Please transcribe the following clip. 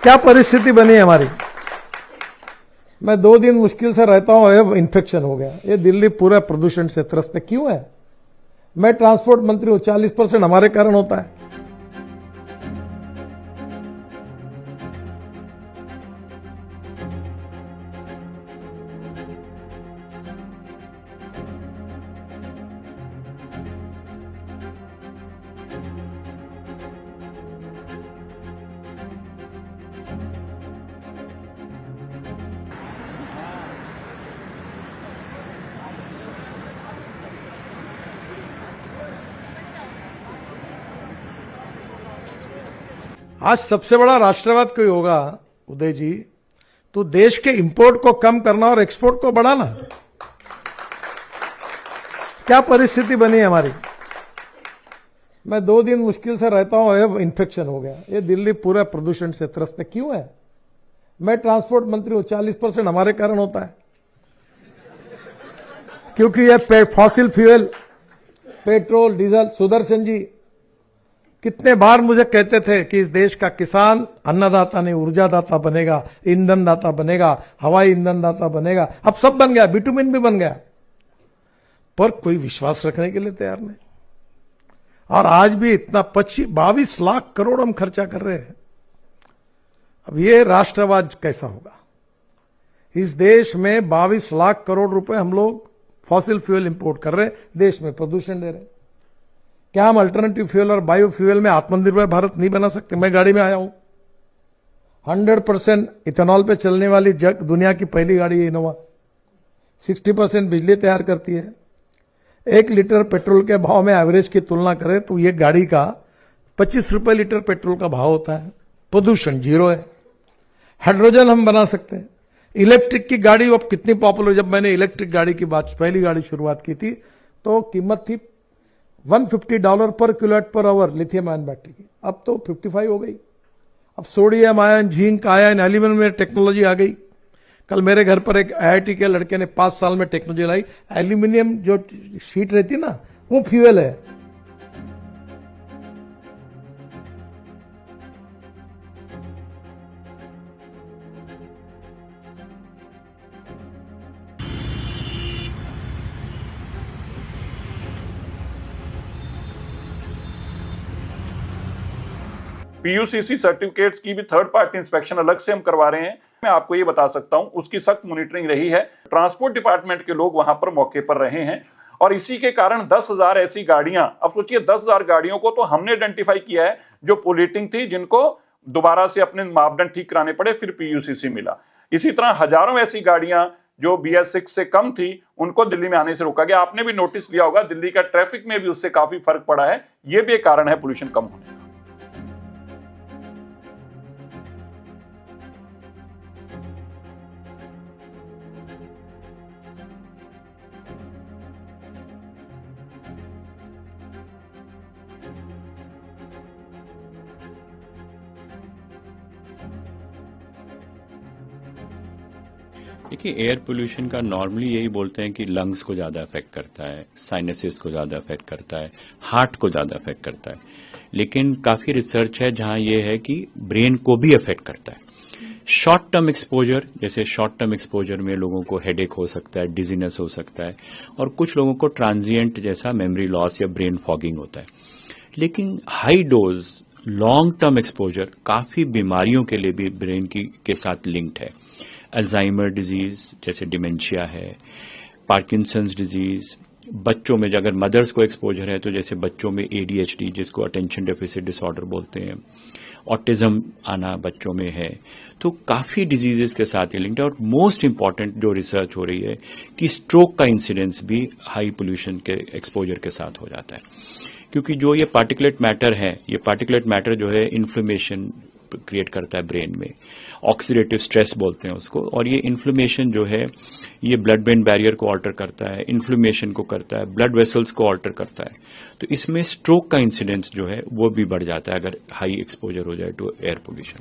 क्या परिस्थिति बनी है हमारी। मैं 2 दिन मुश्किल से रहता हूं, इन्फेक्शन हो गया। ये दिल्ली पूरा प्रदूषण से त्रस्त है। क्यों है? मैं ट्रांसपोर्ट मंत्री हूं, 40% हमारे कारण होता है। आज सबसे बड़ा राष्ट्रवाद कोई होगा उदय जी, तो देश के इंपोर्ट को कम करना और एक्सपोर्ट को बढ़ाना। क्या परिस्थिति बनी है हमारी। मैं 2 दिन मुश्किल से रहता हूं, इन्फेक्शन हो गया। ये दिल्ली पूरा प्रदूषण से त्रस्त है। क्यों है? मैं ट्रांसपोर्ट मंत्री हूं, 40% हमारे कारण होता है। क्योंकि ये fossil fuel, petrol, diesel, Sudarshan ji कितने बार मुझे कहते थे कि इस देश का किसान अन्नदाता नहीं ऊर्जादाता बनेगा, ईंधन दाता बनेगा, हवाई ईंधन दाता बनेगा। अब सब बन गया, बिटुमिन भी बन गया, पर कोई विश्वास रखने के लिए तैयार नहीं। और आज भी इतना 22 लाख करोड़ हम खर्चा कर रहे हैं। अब ये राष्ट्रवाद कैसा होगा। इस देश में 22 लाख करोड़ रुपए हम लोग फॉसिल फ्यूल इंपोर्ट कर रहे हैं, देश में प्रदूषण दे रहे हैं। क्या हम अल्टरनेटिव फ्यूल और बायोफ्यूल में आत्मनिर्भर भारत नहीं बना सकते? मैं गाड़ी में आया हूं, 100% इथेनॉल पे चलने वाली दुनिया की पहली गाड़ी है इनोवा। 60% बिजली तैयार करती है। 1 लीटर पेट्रोल के भाव में एवरेज की तुलना करें तो ये गाड़ी का 25 रुपए लीटर पेट्रोल का भाव होता है। प्रदूषण 0 है। हाइड्रोजन हम बना सकते हैं। इलेक्ट्रिक की गाड़ी अब कितनी पॉपुलर। जब मैंने इलेक्ट्रिक गाड़ी की पहली गाड़ी शुरुआत की थी तो कीमत थी $150 पर kWh लिथियम आयन बैटरी की। अब तो 55 हो गई। अब sodium ion, zinc ion, aluminium में टेक्नोलॉजी आ गई। कल मेरे घर पर एक IIT के लड़के ने 5 साल में टेक्नोलॉजी लाई। एल्यूमिनियम जो शीट रहती ना, वो फ्यूल है। PUCC सर्टिफिकेट्स की भी थर्ड पार्टी इंस्पेक्शन अलग से हम करवा रहे हैं। मैं आपको ये बता सकता हूं, उसकी सख्त मॉनिटरिंग रही है। ट्रांसपोर्ट डिपार्टमेंट के लोग वहां पर मौके पर रहे हैं और इसी के कारण 10,000 ऐसी गाड़ियां, अब सोचिए 10,000 गाड़ियों को तो हमने आइडेंटिफाई किया है जो पोल्यूटिंग थी, जिनको दोबारा से अपने मापदंड ठीक कराने पड़े, फिर PUCC मिला। इसी तरह हजारों ऐसी गाड़ियां जो BS6 से कम थी, उनको दिल्ली में आने से रोका गया। आपने भी नोटिस लिया होगा, दिल्ली का ट्रैफिक में भी उससे काफी फर्क पड़ा है। यह भी एक कारण है पोल्यूशन कम होने का। देखिए, एयर पोल्यूशन का नॉर्मली यही बोलते हैं कि लंग्स को ज़्यादा अफेक्ट करता है, साइनसिस को ज़्यादा अफेक्ट करता है, हार्ट को ज़्यादा अफेक्ट करता है। लेकिन काफ़ी रिसर्च है जहां ये है कि ब्रेन को भी अफेक्ट करता है। शॉर्ट टर्म एक्सपोजर, जैसे शॉर्ट टर्म एक्सपोजर में लोगों को हेडेक हो सकता है, डिजीनेस हो सकता है, और कुछ लोगों को ट्रांजिएंट जैसा मेमोरी लॉस या ब्रेन फॉगिंग होता है। लेकिन high dose long term exposure काफ़ी बीमारियों के लिए भी ब्रेन के साथ लिंक्ड है। अल्जाइमर डिजीज जैसे डिमेंशिया है, पार्किंसंस डिजीज, बच्चों में अगर मदर्स को एक्सपोजर है तो जैसे बच्चों में ADHD जिसको अटेंशन डेफिसिट डिसऑर्डर बोलते हैं, ऑटिज्म आना बच्चों में है, तो काफ़ी डिजीजेस के साथ ये लिंक्ड है। और मोस्ट इंपॉर्टेंट जो रिसर्च हो रही है कि स्ट्रोक का इंसिडेंस भी हाई पोल्यूशन के एक्सपोजर के साथ हो जाता है, क्योंकि जो ये पार्टिकुलेट मैटर है, ये पार्टिकुलेट मैटर जो है इन्फ्लेमेशन क्रिएट करता है ब्रेन में, ऑक्सीडेटिव स्ट्रेस बोलते हैं उसको, और ये इन्फ्लेमेशन जो है ये ब्लड ब्रेन बैरियर को ऑल्टर करता है, इन्फ्लेमेशन को करता है, ब्लड वेसल्स को ऑल्टर करता है। तो इसमें स्ट्रोक का इंसिडेंस जो है वो भी बढ़ जाता है अगर हाई एक्सपोजर हो जाए टू एयर पोल्यूशन।